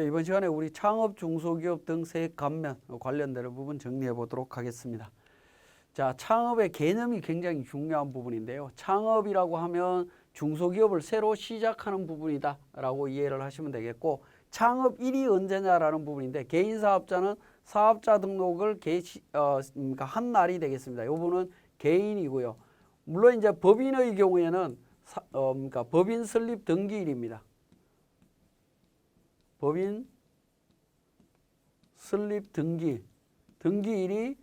이번 시간에 우리 창업 중소기업 등 세액 감면 관련되는 부분 정리해 보도록 하겠습니다. 자, 창업의 개념이 굉장히 중요한 부분인데요. 창업이라고 하면 중소기업을 새로 시작하는 부분이다 라고 이해를 하시면 되겠고, 창업일이 언제냐라는 부분인데, 개인사업자는 사업자 등록을 한 날이 되겠습니다. 이 부분은 개인이고요. 물론 이제 법인의 경우에는 법인 설립 등기일입니다. 법인 설립 등기일이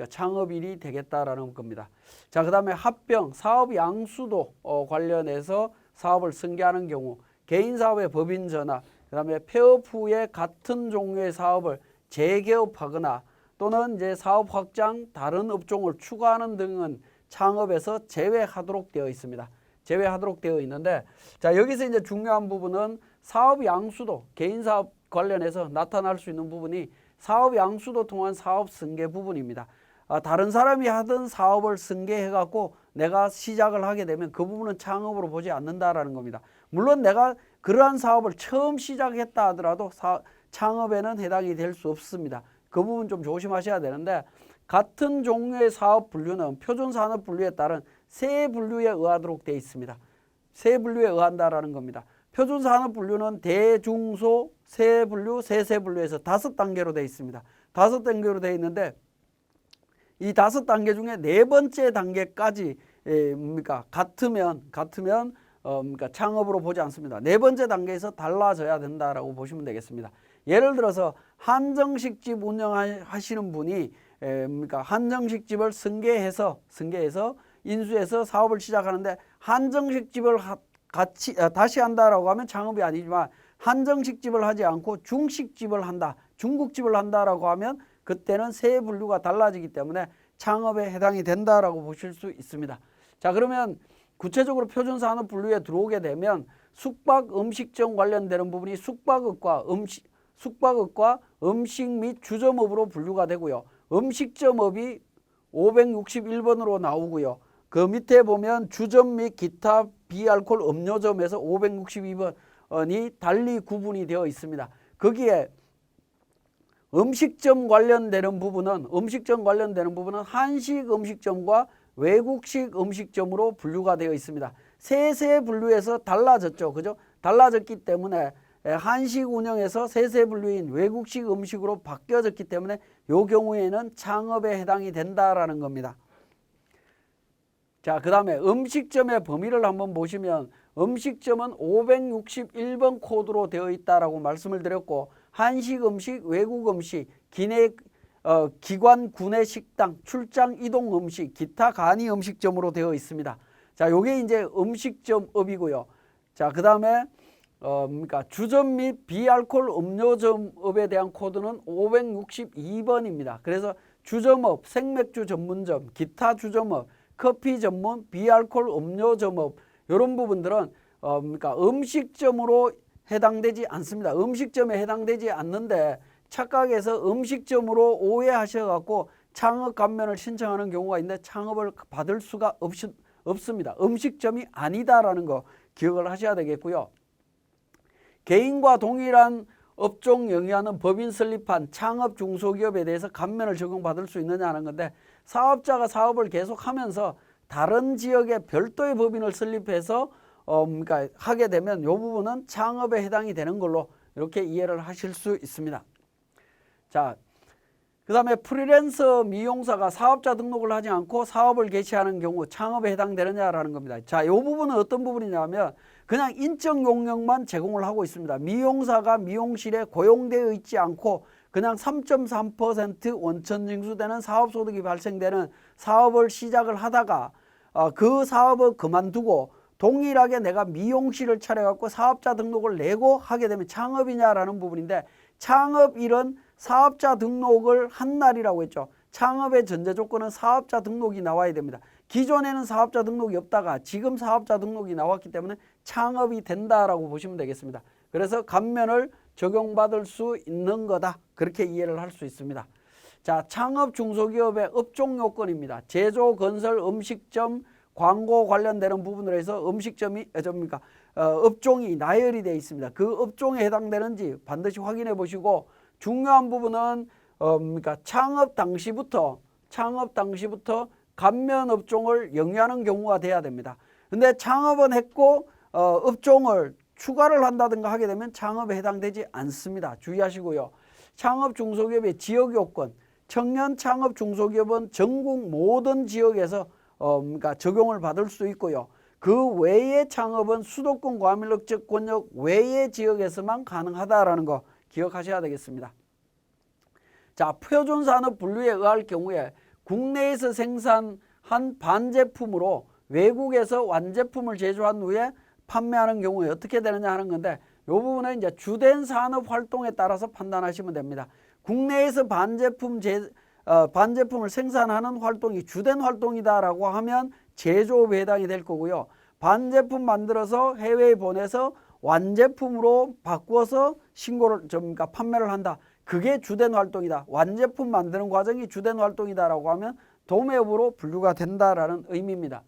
창업일이 되겠다라는 겁니다. 자, 그 다음에 합병, 사업 양수도 관련해서 사업을 승계하는 경우, 개인사업의 법인 전환, 그 다음에 폐업 후에 같은 종류의 사업을 재개업하거나 또는 이제 사업 확장, 다른 업종을 추가하는 등은 창업에서 제외하도록 되어 있습니다. 제외하도록 되어 있는데, 자, 여기서 이제 중요한 부분은 사업 양수도, 개인사업 관련해서 나타날 수 있는 부분이 사업 양수도 통한 사업 승계 부분입니다. 다른 사람이 하던 사업을 승계해갖고 내가 시작을 하게 되면 그 부분은 창업으로 보지 않는다라는 겁니다. 물론 내가 그러한 사업을 처음 시작했다 하더라도 창업에는 해당이 될 수 없습니다. 그 부분 좀 조심하셔야 되는데, 같은 종류의 사업 분류는 표준산업 분류에 따른 세 분류에 의하도록 되어 있습니다. 세 분류에 의한다라는 겁니다. 표준산업 분류는 대중소 세 분류, 세세 분류에서 5단계로 되어 있습니다. 5단계로 되어 있는데, 이 5단계 중에 네 번째 단계까지 같으면 창업으로 보지 않습니다. 네 번째 단계에서 달라져야 된다라고 보시면 되겠습니다. 예를 들어서 한정식집 운영하시는 분이 한정식집을 승계해서 인수해서 사업을 시작하는데, 한정식집을 다시 한다라고 하면 창업이 아니지만, 한정식집을 하지 않고 중식집을 한다, 중국집을 한다라고 하면 그때는 세 분류가 달라지기 때문에 창업에 해당이 된다라고 보실 수 있습니다. 자, 그러면 구체적으로 표준산업 분류에 들어오게 되면 숙박 음식점 관련되는 부분이 숙박업과 음식 및 주점업으로 분류가 되고요. 음식점업이 561번으로 나오고요. 그 밑에 보면 주점 및 기타 비알코올 음료점에서 562번이 달리 구분이 되어 있습니다. 거기에 음식점 관련되는 부분은 한식 음식점과 외국식 음식점으로 분류가 되어 있습니다. 세세 분류에서 달라졌죠. 그죠? 달라졌기 때문에 한식 운영에서 세세 분류인 외국식 음식으로 바뀌어졌기 때문에 이 경우에는 창업에 해당이 된다라는 겁니다. 자, 그 다음에 음식점의 범위를 한번 보시면, 음식점은 561번 코드로 되어 있다라고 말씀을 드렸고, 한식 음식, 외국 음식, 기관 구내 식당, 출장 이동 음식, 기타 간이 음식점으로 되어 있습니다. 자, 요게 이제 음식점업이고요. 자, 그 다음에 주점 및 비알코올 음료점업에 대한 코드는 562번입니다. 그래서 주점업, 생맥주 전문점, 기타 주점업, 커피 전문, 비알코올 음료점업, 이런 부분들은 음식점으로 해당되지 않습니다. 음식점에 해당되지 않는데 착각해서 음식점으로 오해하셔갖고 창업 감면을 신청하는 경우가 있는데 창업을 받을 수가 없습니다. 음식점이 아니다라는 거 기억을 하셔야 되겠고요. 개인과 동일한 업종 영위하는 법인 설립한 창업 중소기업에 대해서 감면을 적용받을 수 있느냐는 건데, 사업자가 사업을 계속하면서 다른 지역에 별도의 법인을 설립해서 하게 되면 이 부분은 창업에 해당이 되는 걸로 이렇게 이해를 하실 수 있습니다. 자, 그 다음에 프리랜서 미용사가 사업자 등록을 하지 않고 사업을 개시하는 경우 창업에 해당되느냐라는 겁니다. 자, 이 부분은 어떤 부분이냐면 그냥 인적 용역만 제공을 하고 있습니다. 미용사가 미용실에 고용되어 있지 않고 그냥 3.3% 원천 징수되는 사업소득이 발생되는 사업을 시작을 하다가 그 사업을 그만두고 동일하게 내가 미용실을 차려갖고 사업자 등록을 내고 하게 되면 창업이냐라는 부분인데, 창업일은 사업자 등록을 한 날이라고 했죠. 창업의 전제 조건은 사업자 등록이 나와야 됩니다. 기존에는 사업자 등록이 없다가 지금 사업자 등록이 나왔기 때문에 창업이 된다라고 보시면 되겠습니다. 그래서 감면을 적용받을 수 있는 거다, 그렇게 이해를 할 수 있습니다. 자, 창업 중소기업의 업종 요건입니다. 제조, 건설, 음식점, 광고 관련되는 부분으로 해서 음식점이 업종이 나열이 되어 있습니다. 그 업종에 해당되는지 반드시 확인해 보시고, 중요한 부분은 창업 당시부터 감면 업종을 영위하는 경우가 돼야 됩니다. 근데 창업은 했고 업종을 추가를 한다든가 하게 되면 창업에 해당되지 않습니다. 주의하시고요. 창업 중소기업의 지역 요건, 청년 창업 중소기업은 전국 모든 지역에서 적용을 받을 수 있고요. 그 외의 창업은 수도권 과밀역적 권역 외의 지역에서만 가능하다라는 거 기억하셔야 되겠습니다. 자, 표준산업 분류에 의할 경우에 국내에서 생산한 반제품으로 외국에서 완제품을 제조한 후에 판매하는 경우에 어떻게 되느냐 하는 건데, 이 부분은 이제 주된 산업 활동에 따라서 판단하시면 됩니다. 국내에서 반제품을 생산하는 활동이 주된 활동이다라고 하면 제조업에 해당이 될 거고요. 반제품 만들어서 해외에 보내서 완제품으로 바꾸어서 판매를 한다. 그게 주된 활동이다. 완제품 만드는 과정이 주된 활동이다라고 하면 도매업으로 분류가 된다라는 의미입니다.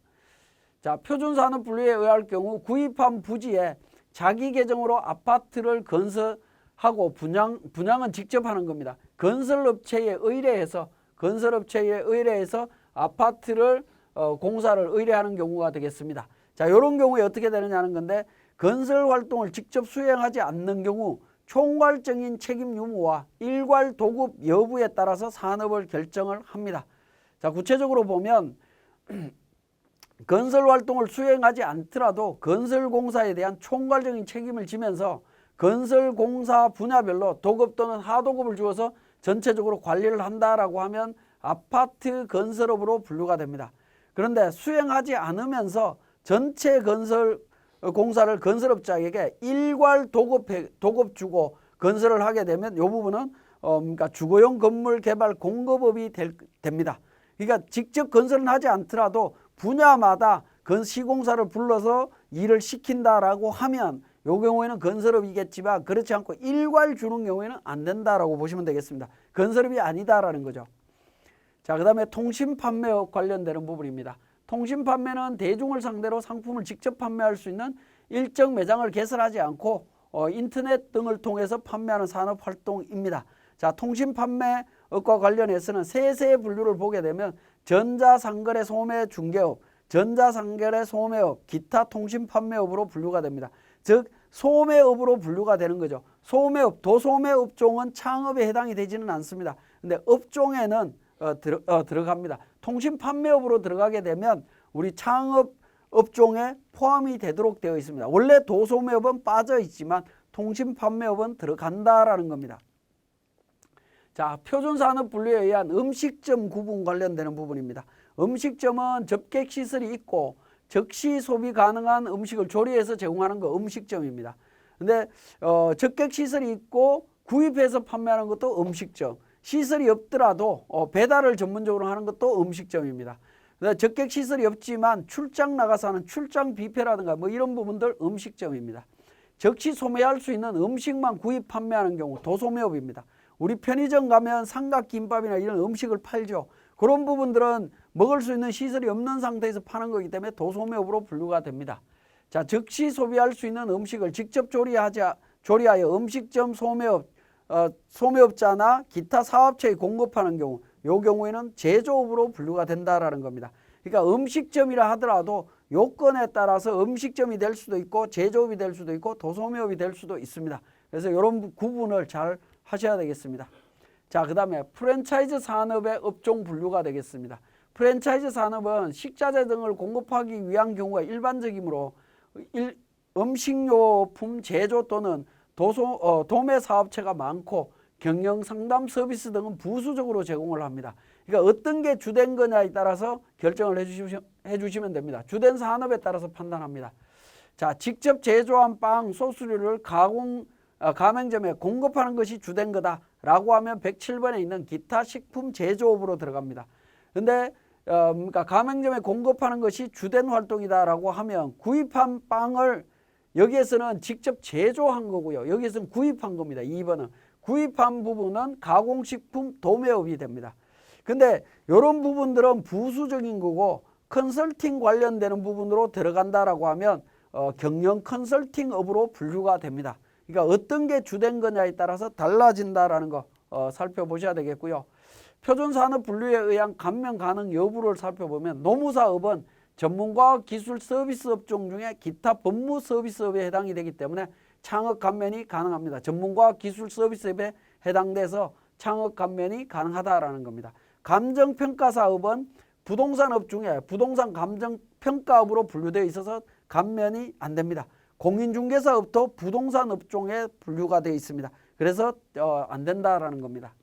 자, 표준산업 분류에 의할 경우 구입한 부지에 자기 계정으로 아파트를 건설하고 분양은 직접 하는 겁니다. 건설업체에 의뢰해서 아파트를 공사를 의뢰하는 경우가 되겠습니다. 자, 이런 경우에 어떻게 되느냐 하는 건데, 건설 활동을 직접 수행하지 않는 경우 총괄적인 책임 유무와 일괄 도급 여부에 따라서 산업을 결정을 합니다. 자, 구체적으로 보면 건설 활동을 수행하지 않더라도 건설공사에 대한 총괄적인 책임을 지면서 건설공사 분야별로 도급 또는 하도급을 주어서 전체적으로 관리를 한다라고 하면 아파트 건설업으로 분류가 됩니다. 그런데 수행하지 않으면서 전체 건설 공사를 건설업자에게 일괄 도급 주고 건설을 하게 되면 이 부분은 주거용 건물 개발 공급업이 됩니다. 그러니까 직접 건설은 하지 않더라도 분야마다 시공사를 불러서 일을 시킨다라고 하면 이 경우에는 건설업이겠지만, 그렇지 않고 일괄 주는 경우에는 안 된다라고 보시면 되겠습니다. 건설업이 아니다라는 거죠. 자, 그 다음에 통신판매업 관련되는 부분입니다. 통신판매는 대중을 상대로 상품을 직접 판매할 수 있는 일정 매장을 개설하지 않고 인터넷 등을 통해서 판매하는 산업활동입니다. 자, 통신판매업과 관련해서는 세세의 분류를 보게 되면 전자상거래 소매 중개업, 전자상거래 소매업, 기타 통신판매업으로 분류가 됩니다. 즉 소매업으로 분류가 되는 거죠. 소매업, 도소매 업종은 창업에 해당이 되지는 않습니다. 근데 업종에는 들어갑니다. 통신판매업으로 들어가게 되면 우리 창업 업종에 포함이 되도록 되어 있습니다. 원래 도소매업은 빠져 있지만 통신판매업은 들어간다라는 겁니다. 자, 표준산업 분류에 의한 음식점 구분 관련되는 부분입니다. 음식점은 접객시설이 있고 즉시 소비 가능한 음식을 조리해서 제공하는 거 음식점입니다. 근데 접객시설이 있고 구입해서 판매하는 것도 음식점, 시설이 없더라도 배달을 전문적으로 하는 것도 음식점입니다. 접객시설이 없지만 출장 나가서 하는 출장 뷔페라든가 이런 부분들 음식점입니다. 즉시 소매할 수 있는 음식만 구입 판매하는 경우 도소매업입니다. 우리 편의점 가면 삼각김밥이나 이런 음식을 팔죠. 그런 부분들은 먹을 수 있는 시설이 없는 상태에서 파는 거기 때문에 도소매업으로 분류가 됩니다. 자, 즉시 소비할 수 있는 음식을 직접 조리하여 음식점 소매업자나 기타 사업체에 공급하는 경우, 이 경우에는 제조업으로 분류가 된다라는 겁니다. 그러니까 음식점이라 하더라도 요건에 따라서 음식점이 될 수도 있고 제조업이 될 수도 있고 도소매업이 될 수도 있습니다. 그래서 이런 구분을 잘 하셔야 되겠습니다. 자, 그 다음에 프랜차이즈 산업의 업종 분류가 되겠습니다. 프랜차이즈 산업은 식자재 등을 공급하기 위한 경우가 일반적이므로 음식료품 제조 또는 도매 사업체가 많고 경영 상담 서비스 등은 부수적으로 제공을 합니다. 그러니까 어떤 게 주된 거냐에 따라서 결정을 해주시면 됩니다. 주된 산업에 따라서 판단합니다. 자, 직접 제조한 빵, 소스류를 가맹점에 공급하는 것이 주된 거다라고 하면 107번에 있는 기타 식품 제조업으로 들어갑니다. 근데 가맹점에 공급하는 것이 주된 활동이다라고 하면 구입한 빵을 여기에서는 직접 제조한 거고요. 여기에서는 구입한 겁니다. 2번은. 구입한 부분은 가공식품 도매업이 됩니다. 근데 이런 부분들은 부수적인 거고 컨설팅 관련되는 부분으로 들어간다라고 하면 경영 컨설팅업으로 분류가 됩니다. 그러니까 어떤 게 주된 거냐에 따라서 달라진다라는 거 살펴보셔야 되겠고요. 표준산업 분류에 의한 감면 가능 여부를 살펴보면 노무사업은 전문과학 기술 서비스 업종 중에 기타 법무 서비스업에 해당이 되기 때문에 창업 감면이 가능합니다. 전문과학 기술 서비스업에 해당돼서 창업 감면이 가능하다라는 겁니다. 감정평가 사업은 부동산업 중에 부동산 감정평가업으로 분류되어 있어서 감면이 안 됩니다. 공인중개사업도 부동산 업종에 분류가 되어 있습니다. 그래서 안 된다라는 겁니다.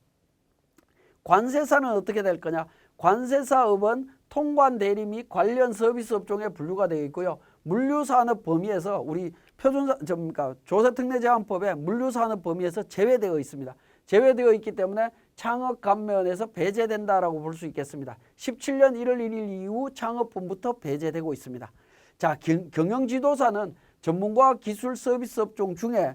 관세사는 어떻게 될 거냐? 관세사업은 통관 대리 및 관련 서비스 업종에 분류가 되어 있고요. 물류산업 범위에서 우리 그러니까 조세특례제한법에 물류산업 범위에서 제외되어 있습니다. 제외되어 있기 때문에 창업 감면에서 배제된다라고 볼 수 있겠습니다. 17년 1월 1일 이후 창업분부터 배제되고 있습니다. 자, 경영지도사는 전문과학 기술 서비스 업종 중에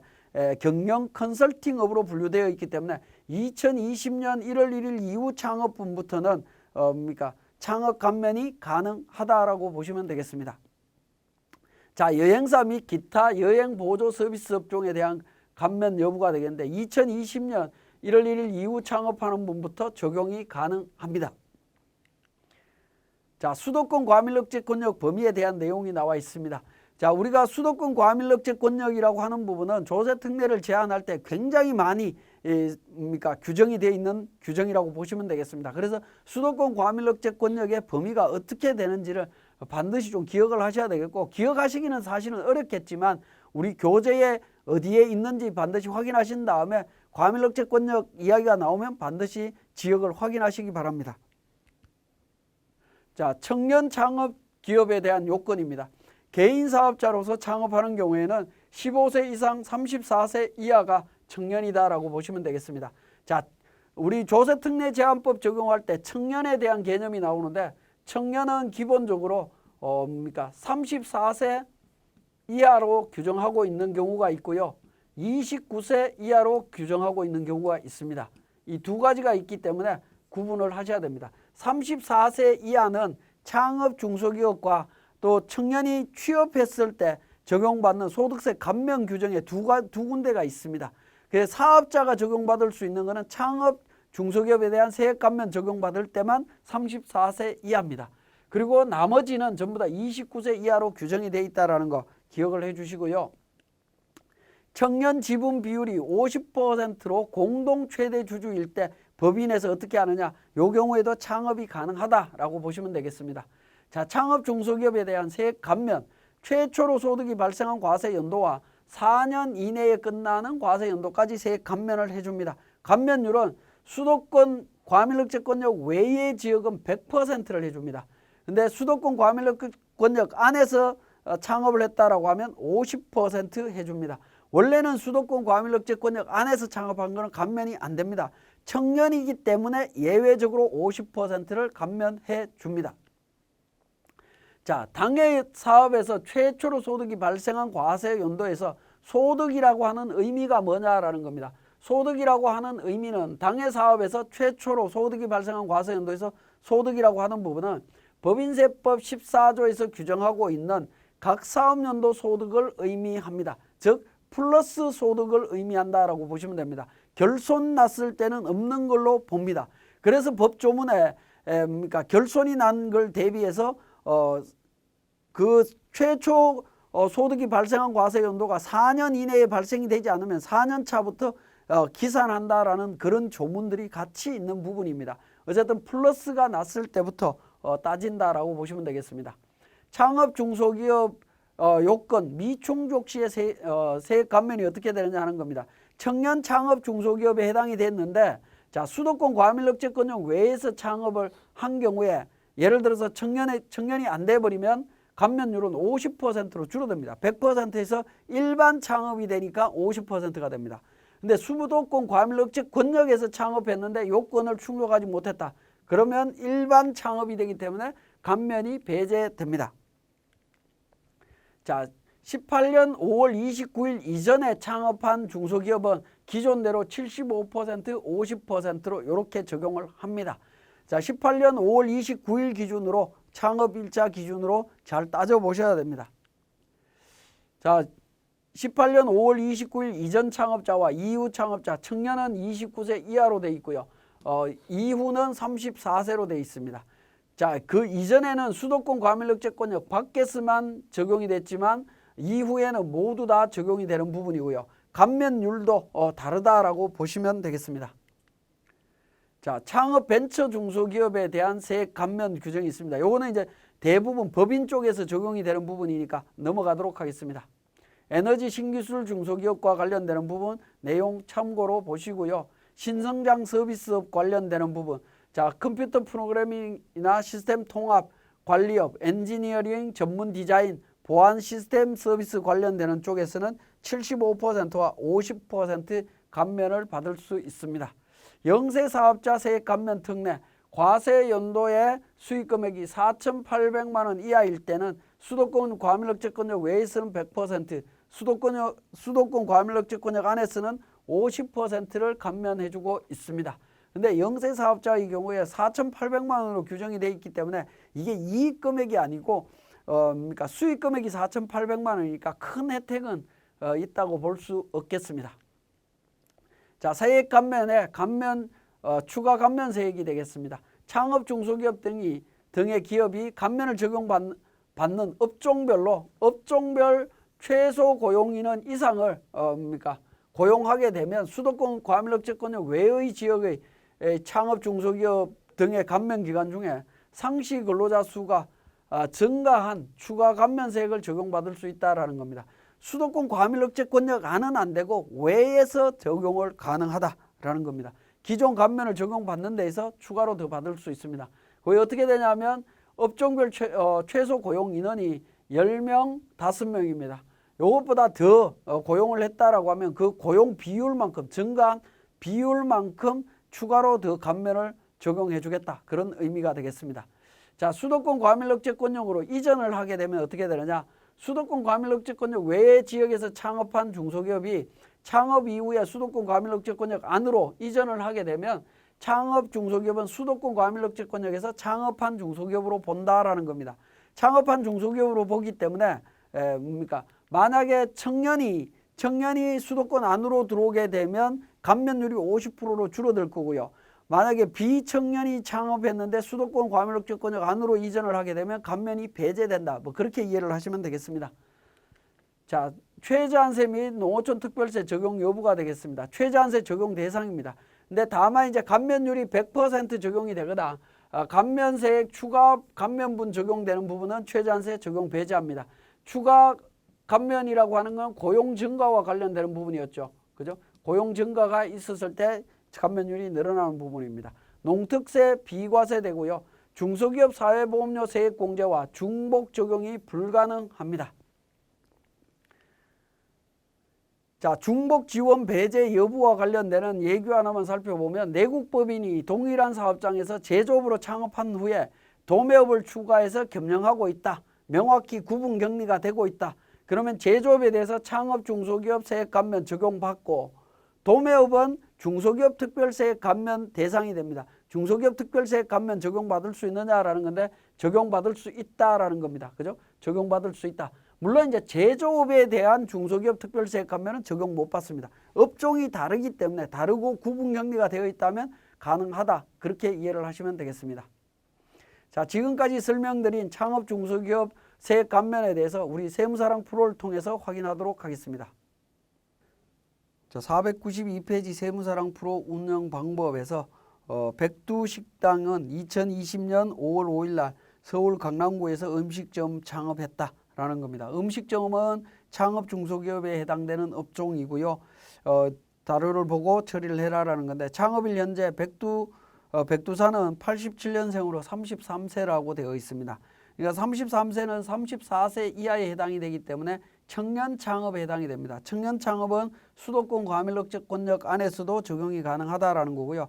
경영 컨설팅업으로 분류되어 있기 때문에 2020년 1월 1일 이후 창업분부터는 창업 감면이 가능하다라고 보시면 되겠습니다. 자, 여행사 및 기타 여행 보조 서비스 업종에 대한 감면 여부가 되겠는데 2020년 1월 1일 이후 창업하는 분부터 적용이 가능합니다. 자, 수도권 과밀억제권역 범위에 대한 내용이 나와 있습니다. 자, 우리가 수도권 과밀억제권역이라고 하는 부분은 조세특례를 제한할 때 굉장히 많이 규정이 되어 있는 규정이라고 보시면 되겠습니다. 그래서 수도권 과밀억제권역의 범위가 어떻게 되는지를 반드시 좀 기억을 하셔야 되겠고, 기억하시기는 사실은 어렵겠지만 우리 교재에 어디에 있는지 반드시 확인하신 다음에 과밀억제권역 이야기가 나오면 반드시 지역을 확인하시기 바랍니다. 자, 청년 창업 기업에 대한 요건입니다. 개인 사업자로서 창업하는 경우에는 15세 이상 34세 이하가 청년이다라고 보시면 되겠습니다. 자, 우리 조세특례제한법 적용할 때 청년에 대한 개념이 나오는데 청년은 기본적으로 34세 이하로 규정하고 있는 경우가 있고요. 29세 이하로 규정하고 있는 경우가 있습니다. 이 두 가지가 있기 때문에 구분을 하셔야 됩니다. 34세 이하는 창업 중소기업과 또 청년이 취업했을 때 적용받는 소득세 감면 규정에 두 군데가 있습니다. 그래서 사업자가 적용받을 수 있는 것은 창업 중소기업에 대한 세액 감면 적용받을 때만 34세 이하입니다. 그리고 나머지는 전부 다 29세 이하로 규정이 되어 있다는 거 기억을 해 주시고요. 청년 지분 비율이 50%로 공동 최대 주주일 때 법인에서 어떻게 하느냐? 이 경우에도 창업이 가능하다라고 보시면 되겠습니다. 자, 창업 중소기업에 대한 세액 감면, 최초로 소득이 발생한 과세 연도와 4년 이내에 끝나는 과세 연도까지 세액 감면을 해줍니다. 감면율은 수도권 과밀억제권역 외의 지역은 100%를 해줍니다. 근데 수도권 과밀억제권역 안에서 창업을 했다라고 하면 50% 해줍니다. 원래는 수도권 과밀억제권역 안에서 창업한 것은 감면이 안 됩니다. 청년이기 때문에 예외적으로 50%를 감면해 줍니다. 자, 당해 사업에서 최초로 소득이 발생한 과세 연도에서 소득이라고 하는 의미가 뭐냐라는 겁니다. 소득이라고 하는 의미는 당해 사업에서 최초로 소득이 발생한 과세 연도에서 소득이라고 하는 부분은 법인세법 14조에서 규정하고 있는 각 사업연도 소득을 의미합니다. 즉 플러스 소득을 의미한다라고 보시면 됩니다. 결손 났을 때는 없는 걸로 봅니다. 그래서 법조문에 결손이 난 걸 대비해서 그 최초 소득이 발생한 과세 연도가 4년 이내에 발생이 되지 않으면 4년 차부터 기산한다라는 그런 조문들이 같이 있는 부분입니다. 어쨌든 플러스가 났을 때부터 따진다라고 보시면 되겠습니다. 창업 중소기업 요건 미충족 시의 세액 감면이 어떻게 되느냐 하는 겁니다. 청년 창업 중소기업에 해당이 됐는데 자, 수도권 과밀억제권역 외에서 창업을 한 경우에 예를 들어서 청년이 안 돼버리면 감면율은 50%로 줄어듭니다. 100%에서 일반 창업이 되니까 50%가 됩니다. 근데 수도권 과밀억제권역에서 창업했는데 요건을 충족하지 못했다. 그러면 일반 창업이 되기 때문에 감면이 배제됩니다. 자, 18년 5월 29일 이전에 창업한 중소기업은 기존대로 75%, 50%로 이렇게 적용을 합니다. 자, 18년 5월 29일 기준으로 창업일자 기준으로 잘 따져보셔야 됩니다. 자, 18년 5월 29일 이전 창업자와 이후 창업자, 청년은 29세 이하로 되어 있고요. 이후는 34세로 되어 있습니다. 자, 그 이전에는 수도권 과밀억제권역 밖에서만 적용이 됐지만 이후에는 모두 다 적용이 되는 부분이고요. 감면율도 다르다라고 보시면 되겠습니다. 자, 창업 벤처 중소기업에 대한 세액 감면 규정이 있습니다. 요거는 이제 대부분 법인 쪽에서 적용이 되는 부분이니까 넘어가도록 하겠습니다. 에너지 신기술 중소기업과 관련되는 부분 내용 참고로 보시고요. 신성장 서비스업 관련되는 부분, 자, 컴퓨터 프로그래밍이나 시스템 통합 관리업, 엔지니어링 전문 디자인, 보안 시스템 서비스 관련되는 쪽에서는 75%와 50% 감면을 받을 수 있습니다. 영세 사업자 세액 감면 특례, 과세 연도의 수익 금액이 4,800만 원 이하일 때는 수도권 과밀억제권역 외에서는 100%, 수도권 과밀억제권역 안에서는 50%를 감면해주고 있습니다. 근데 영세 사업자의 경우에 4,800만 원으로 규정이 되어 있기 때문에 이게 이익 금액이 아니고 그러니까 수익 금액이 4,800만 원이니까 큰 혜택은 있다고 볼 수 없겠습니다. 자, 세액 감면에 추가 감면 세액이 되겠습니다. 창업 중소기업 등의 기업이 감면을 적용받는 업종별로 업종별 최소 고용인원 이상을 고용하게 되면 수도권 과밀억제권역 외의 지역의 창업 중소기업 등의 감면 기간 중에 상시 근로자 수가 증가한 추가 감면세액을 적용받을 수 있다라는 겁니다. 수도권 과밀억제권역 안은 안 되고 외에서 적용을 가능하다라는 겁니다. 기존 감면을 적용받는 데에서 추가로 더 받을 수 있습니다. 그게 어떻게 되냐면 업종별 최소 고용 인원이 10명, 5명입니다. 이것보다 더 고용을 했다라고 하면 그 고용 비율만큼 증가한 비율만큼 추가로 더 감면을 적용해 주겠다. 그런 의미가 되겠습니다. 자, 수도권 과밀억제권역으로 이전을 하게 되면 어떻게 되느냐? 수도권 과밀억제권역 외의 지역에서 창업한 중소기업이 창업 이후에 수도권 과밀억제권역 안으로 이전을 하게 되면 창업 중소기업은 수도권 과밀억제권역에서 창업한 중소기업으로 본다라는 겁니다. 창업한 중소기업으로 보기 때문에 만약에 청년이 수도권 안으로 들어오게 되면 감면율이 50%로 줄어들 거고요. 만약에 비청년이 창업했는데 수도권 과밀억제권역 안으로 이전을 하게 되면 감면이 배제된다. 뭐 그렇게 이해를 하시면 되겠습니다. 자, 최저한세 및 농어촌 특별세 적용 여부가 되겠습니다. 최저한세 적용 대상입니다. 근데 다만 이제 감면율이 100% 적용이 되거나 감면세액 추가 감면분 적용되는 부분은 최저한세 적용 배제합니다. 추가 감면이라고 하는 건 고용 증가와 관련되는 부분이었죠. 그죠? 고용 증가가 있었을 때 감면율이 늘어나는 부분입니다. 농특세 비과세되고요. 중소기업 사회보험료 세액 공제와 중복 적용이 불가능합니다. 자, 중복 지원 배제 여부와 관련되는 예규 하나만 살펴보면 내국법인이 동일한 사업장에서 제조업으로 창업한 후에 도매업을 추가해서 겸용하고 있다. 명확히 구분 격리가 되고 있다. 그러면 제조업에 대해서 창업 중소기업 세액 감면 적용받고 도매업은 중소기업 특별세액 감면 대상이 됩니다. 중소기업 특별세액 감면 적용받을 수 있느냐라는 건데 적용받을 수 있다라는 겁니다. 그죠? 적용받을 수 있다. 물론 이제 제조업에 대한 중소기업 특별세액 감면은 적용 못 받습니다. 업종이 다르기 때문에 다르고 구분 격리가 되어 있다면 가능하다. 그렇게 이해를 하시면 되겠습니다. 자, 지금까지 설명드린 창업 중소기업 세액 감면에 대해서 우리 세무사랑 프로를 통해서 확인하도록 하겠습니다. 자, 492페이지 세무사랑 프로 운영 방법에서 백두식당은 2020년 5월 5일 날 서울 강남구에서 음식점 창업했다라는 겁니다. 음식점은 창업 중소기업에 해당되는 업종이고요. 자료를 보고 처리를 해라라는 건데 창업일 현재 백두사는 87년생으로 33세라고 되어 있습니다. 그러니까 33세는 34세 이하에 해당이 되기 때문에 청년 창업에 해당이 됩니다. 청년 창업은 수도권 과밀억제권역 안에서도 적용이 가능하다라는 거고요.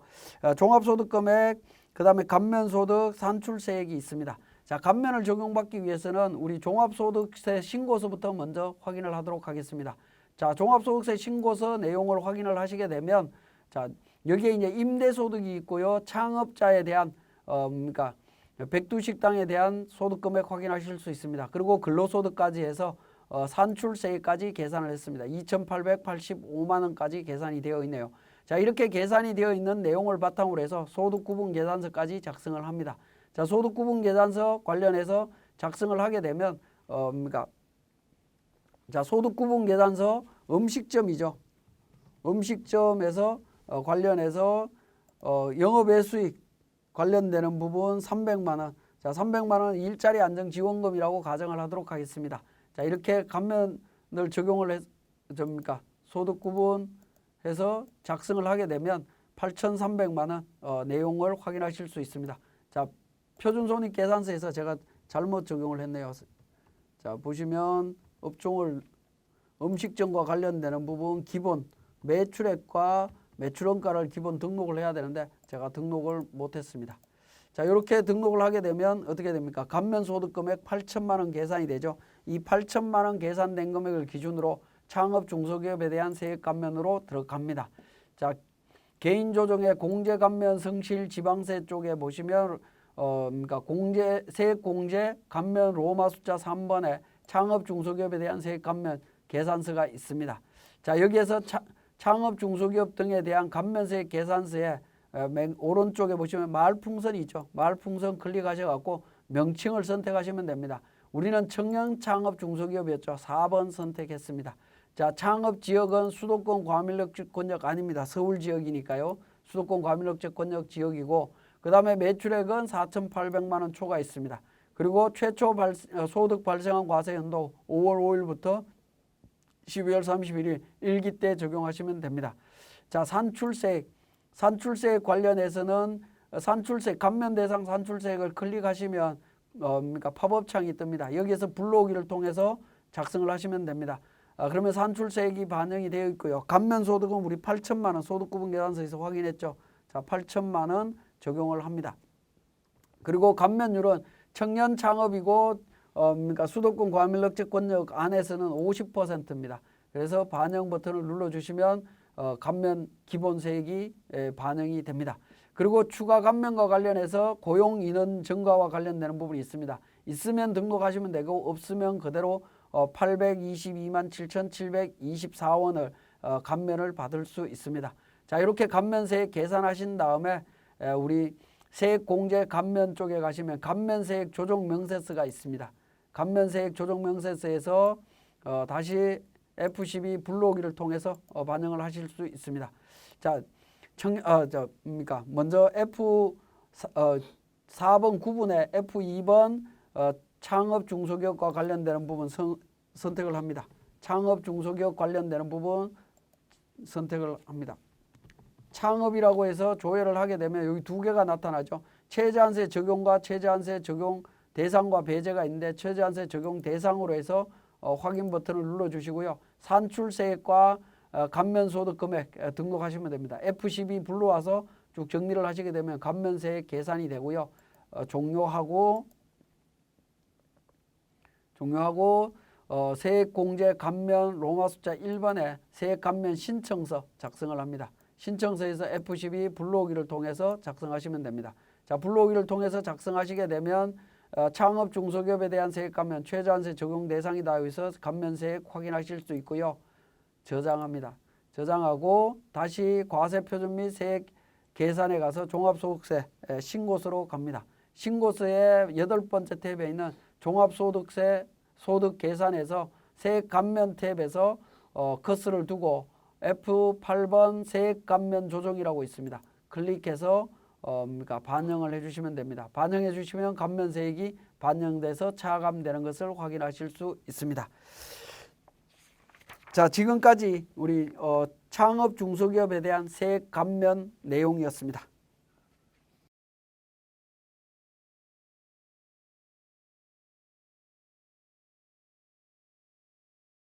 종합소득금액, 그 다음에 감면소득, 산출세액이 있습니다. 자, 감면을 적용받기 위해서는 우리 종합소득세 신고서부터 먼저 확인을 하도록 하겠습니다. 자, 종합소득세 신고서 내용을 확인을 하시게 되면 자, 여기에 이제 임대소득이 있고요. 창업자에 대한 백두식당에 대한 소득금액 확인하실 수 있습니다. 그리고 근로소득까지 해서 산출세까지 계산을 했습니다. 2,885만 원까지 계산이 되어 있네요. 자, 이렇게 계산이 되어 있는 내용을 바탕으로 해서 소득구분계산서까지 작성을 합니다. 자, 소득구분계산서 관련해서 작성을 하게 되면 자, 소득구분계산서 음식점이죠. 음식점에서 관련해서 영업외수익 관련되는 부분 300만 원. 자, 300만 원 일자리 안정지원금이라고 가정을 하도록 하겠습니다. 자, 이렇게 감면을 적용을 소득구분해서 작성을 하게 되면 8,300만 원 내용을 확인하실 수 있습니다. 자, 표준손익계산서에서 제가 잘못 적용을 했네요. 자, 보시면 업종을 음식점과 관련되는 부분 기본 매출액과 매출원가를 기본 등록을 해야 되는데 제가 등록을 못했습니다. 자, 이렇게 등록을 하게 되면 어떻게 됩니까? 감면소득금액 8천만 원 계산이 되죠. 이 8천만 원 계산된 금액을 기준으로 창업 중소기업에 대한 세액 감면으로 들어갑니다. 자, 개인조정의 공제감면 성실 지방세 쪽에 보시면 세액 공제 감면 로마 숫자 3번에 창업 중소기업에 대한 세액 감면 계산서가 있습니다. 자, 여기에서 창업 중소기업 등에 대한 감면세액 계산서에 맨 오른쪽에 보시면 말풍선이 있죠. 말풍선 클릭하셔갖고 명칭을 선택하시면 됩니다. 우리는 청년 창업 중소기업이었죠. 4번 선택했습니다. 자, 창업 지역은 수도권 과밀역주권역 아닙니다. 서울 지역이니까요. 수도권 과밀역주권역 지역이고 그 다음에 매출액은 4,800만 원 초과 있습니다. 그리고 최초 소득 발생한 과세연도 5월 5일부터 12월 31일 일기 때 적용하시면 됩니다. 자, 산출세액 관련해서는 감면 대상 산출세액을 클릭하시면 팝업창이 뜹니다. 여기에서 불러오기를 통해서 작성을 하시면 됩니다. 그러면 산출세액이 반영이 되어 있고요. 감면소득은 우리 8천만 원 소득구분계산서에서 확인했죠. 자, 8천만 원 적용을 합니다. 그리고 감면율은 청년 창업이고 수도권 과밀역주권역 안에서는 50%입니다. 그래서 반영 버튼을 눌러주시면 감면 기본세액이 반영이 됩니다. 그리고 추가 감면과 관련해서 고용 인원 증가와 관련되는 부분이 있습니다. 있으면 등록하시면 되고 없으면 그대로 822만 7,724원을 감면을 받을 수 있습니다. 자, 이렇게 감면세액 계산하신 다음에 우리 세액공제 감면 쪽에 가시면 감면세액 조정명세서가 있습니다. 감면세액 조정명세서에서 다시 F12 불러오기를 통해서 반영을 하실 수 있습니다. 자, 먼저 F4번 구분에 F2번 창업 중소기업과 관련되는 부분 선택을 합니다. 창업 중소기업 관련되는 부분 선택을 합니다. 창업이라고 해서 조회를 하게 되면 여기 두 개가 나타나죠. 최저한세 적용과 최저한세 적용 대상과 배제가 있는데 최저한세 적용 대상으로 해서 확인 버튼을 눌러주시고요. 산출세액과 감면소득 금액 등록하시면 됩니다. F12 불러와서 쭉 정리를 하시게 되면 감면세액 계산이 되고요. 종료하고 세액공제 감면 로마 숫자 1번에 세액감면 신청서 작성을 합니다. 신청서에서 F12 불러오기를 통해서 작성하시면 됩니다. 자, 불러오기를 통해서 작성하시게 되면 창업 중소기업에 대한 세액감면 최저한세 적용 대상이다 해서 감면세액 확인하실 수 있고요. 저장합니다. 저장하고 다시 과세표준 및 세액 계산에 가서 종합소득세 신고서로 갑니다. 신고서의 8번째 탭에 있는 종합소득세 소득 계산에서 세액 감면 탭에서 커서를 두고 F8번 세액 감면 조정이라고 있습니다. 클릭해서 반영을 해주시면 됩니다. 반영해 주시면 감면세액이 반영돼서 차감되는 것을 확인하실 수 있습니다. 자, 지금까지 우리 창업 중소기업에 대한 세액 감면 내용이었습니다.